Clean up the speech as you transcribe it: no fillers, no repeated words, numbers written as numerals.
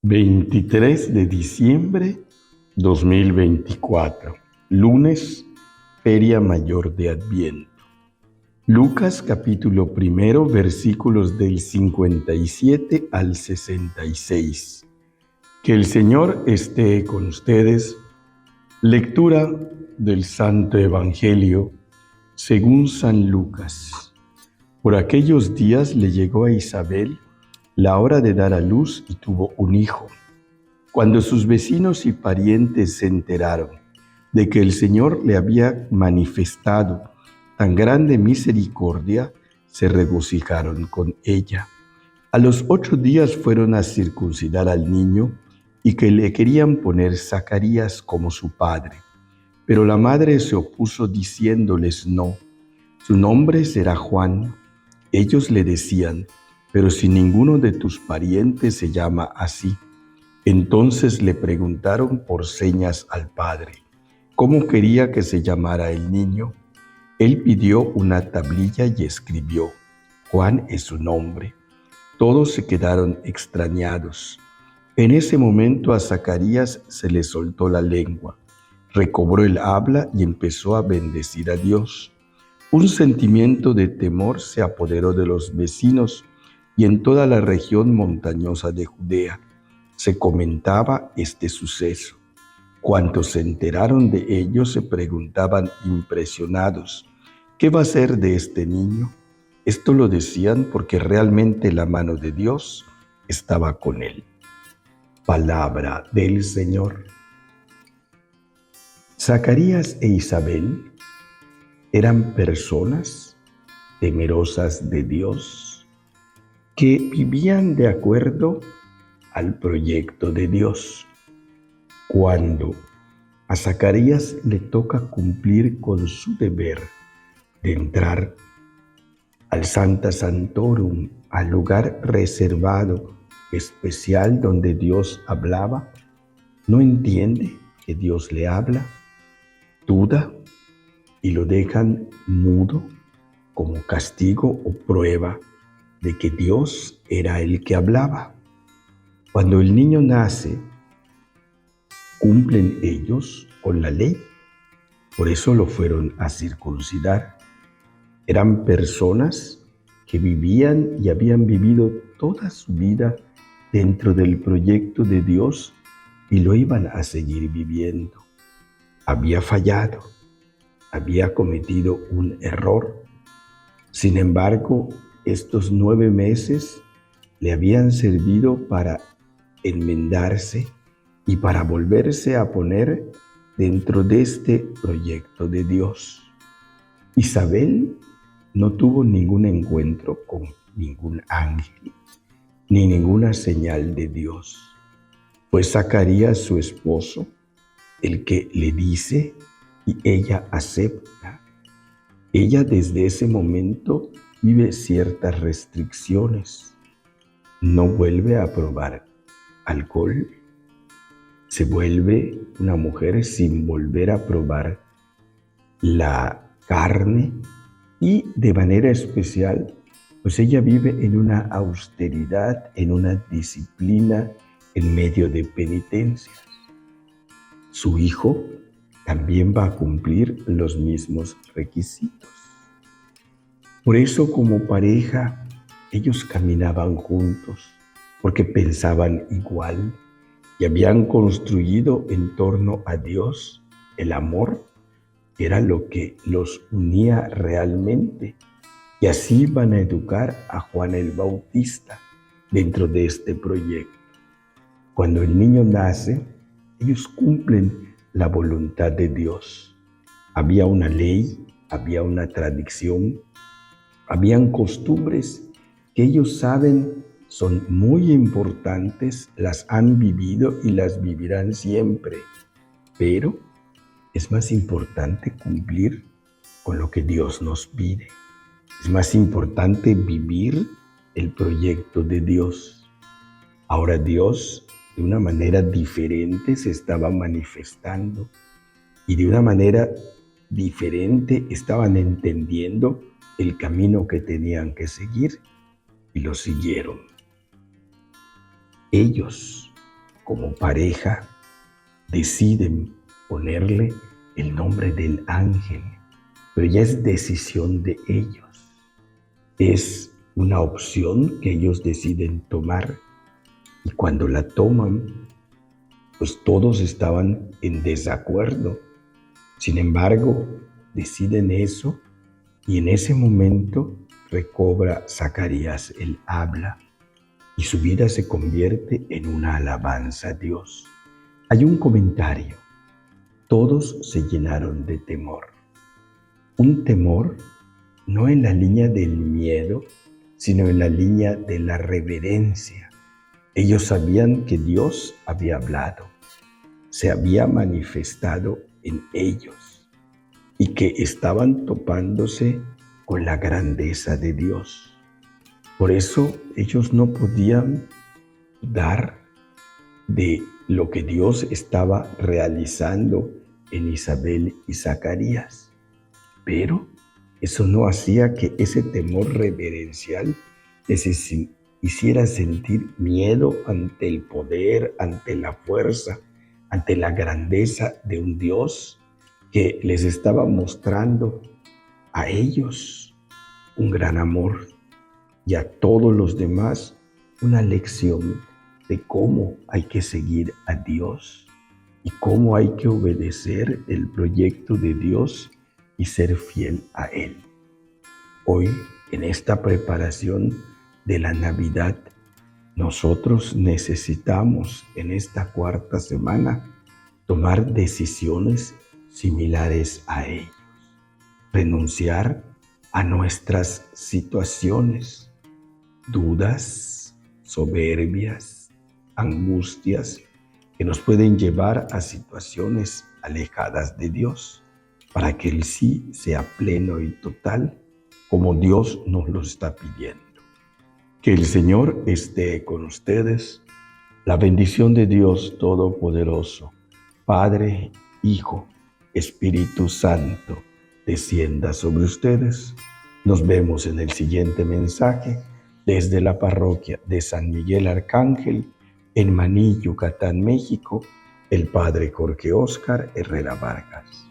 23 de diciembre 2024, lunes, Feria Mayor de Adviento. Lucas capítulo 1, versículos del 57 al 66. Que el Señor esté con ustedes. Lectura del Santo Evangelio según San Lucas. Por aquellos días le llegó a Isabel la hora de dar a luz y tuvo un hijo. Cuando sus vecinos y parientes se enteraron de que el Señor le había manifestado tan grande misericordia, se regocijaron con ella. A los 8 días fueron a circuncidar al niño y que le querían poner Zacarías como su padre. Pero la madre se opuso diciéndoles no, su nombre será Juan. Ellos le decían, pero si ninguno de tus parientes se llama así. Entonces le preguntaron por señas al padre, ¿cómo quería que se llamara el niño? Él pidió una tablilla y escribió, Juan es su nombre. Todos se quedaron extrañados. En ese momento a Zacarías se le soltó la lengua, recobró el habla y empezó a bendecir a Dios. Un sentimiento de temor se apoderó de los vecinos y en toda la región montañosa de Judea se comentaba este suceso. Cuantos se enteraron de ello se preguntaban impresionados, ¿qué va a ser de este niño? Esto lo decían porque realmente la mano de Dios estaba con él. Palabra del Señor. Zacarías e Isabel eran personas temerosas de Dios que vivían de acuerdo al proyecto de Dios. Cuando a Zacarías le toca cumplir con su deber de entrar al Sancta Sanctorum, al lugar reservado, especial donde Dios hablaba, no entiende que Dios le habla, duda y lo dejan mudo como castigo o prueba de que Dios era el que hablaba. Cuando el niño nace, cumplen ellos con la ley, por eso lo fueron a circuncidar. Eran personas que vivían y habían vivido toda su vida dentro del proyecto de Dios y lo iban a seguir viviendo. Había fallado, había cometido un error. Sin embargo, estos 9 meses le habían servido para enmendarse y para volverse a poner dentro de este proyecto de Dios. Isabel no tuvo ningún encuentro con ningún ángel, ni ninguna señal de Dios. Fue Zacarías, su esposo, el que le dice y ella acepta. Ella desde ese momento vive ciertas restricciones. No vuelve a probar alcohol. Se vuelve una mujer sin volver a probar la carne y de manera especial, pues ella vive en una austeridad, en una disciplina en medio de penitencias. Su hijo también va a cumplir los mismos requisitos. Por eso, como pareja, ellos caminaban juntos, porque pensaban igual y habían construido en torno a Dios el amor, que era lo que los unía realmente. Y así van a educar a Juan el Bautista dentro de este proyecto. Cuando el niño nace, ellos cumplen la voluntad de Dios. Había una ley, había una tradición, habían costumbres que ellos saben son muy importantes, las han vivido y las vivirán siempre, pero es más importante cumplir con lo que Dios nos pide. Es más importante vivir el proyecto de Dios. Ahora Dios, de una manera diferente, se estaba manifestando y de una manera diferente estaban entendiendo el camino que tenían que seguir y lo siguieron. Ellos como pareja, deciden ponerle el nombre del ángel, pero ya es decisión de ellos. Es una opción que ellos deciden tomar, y cuando la toman, pues todos estaban en desacuerdo. Sin embargo, deciden eso, y en ese momento recobra Zacarías el habla y su vida se convierte en una alabanza a Dios. Hay un comentario: todos se llenaron de temor. Un temor no en la línea del miedo, sino en la línea de la reverencia. Ellos sabían que Dios había hablado, se había manifestado en ellos y que estaban topándose con la grandeza de Dios. Por eso ellos no podían dudar de lo que Dios estaba realizando en Isabel y Zacarías. Pero eso no hacía que ese temor reverencial les hiciera sentir miedo ante el poder, ante la fuerza, ante la grandeza de un Dios que les estaba mostrando a ellos un gran amor y a todos los demás una lección de cómo hay que seguir a Dios y cómo hay que obedecer el proyecto de Dios y ser fiel a Él. Hoy, en esta preparación de la Navidad, nosotros necesitamos en esta cuarta semana tomar decisiones similares a ellos, renunciar a nuestras situaciones, dudas, soberbias, angustias que nos pueden llevar a situaciones alejadas de Dios, para que el sí sea pleno y total, como Dios nos lo está pidiendo. Que el Señor esté con ustedes. La bendición de Dios Todopoderoso, Padre, Hijo, Espíritu Santo, descienda sobre ustedes. Nos vemos en el siguiente mensaje desde la parroquia de San Miguel Arcángel en Maní, Yucatán, México, el Padre Jorge Óscar Herrera Vargas.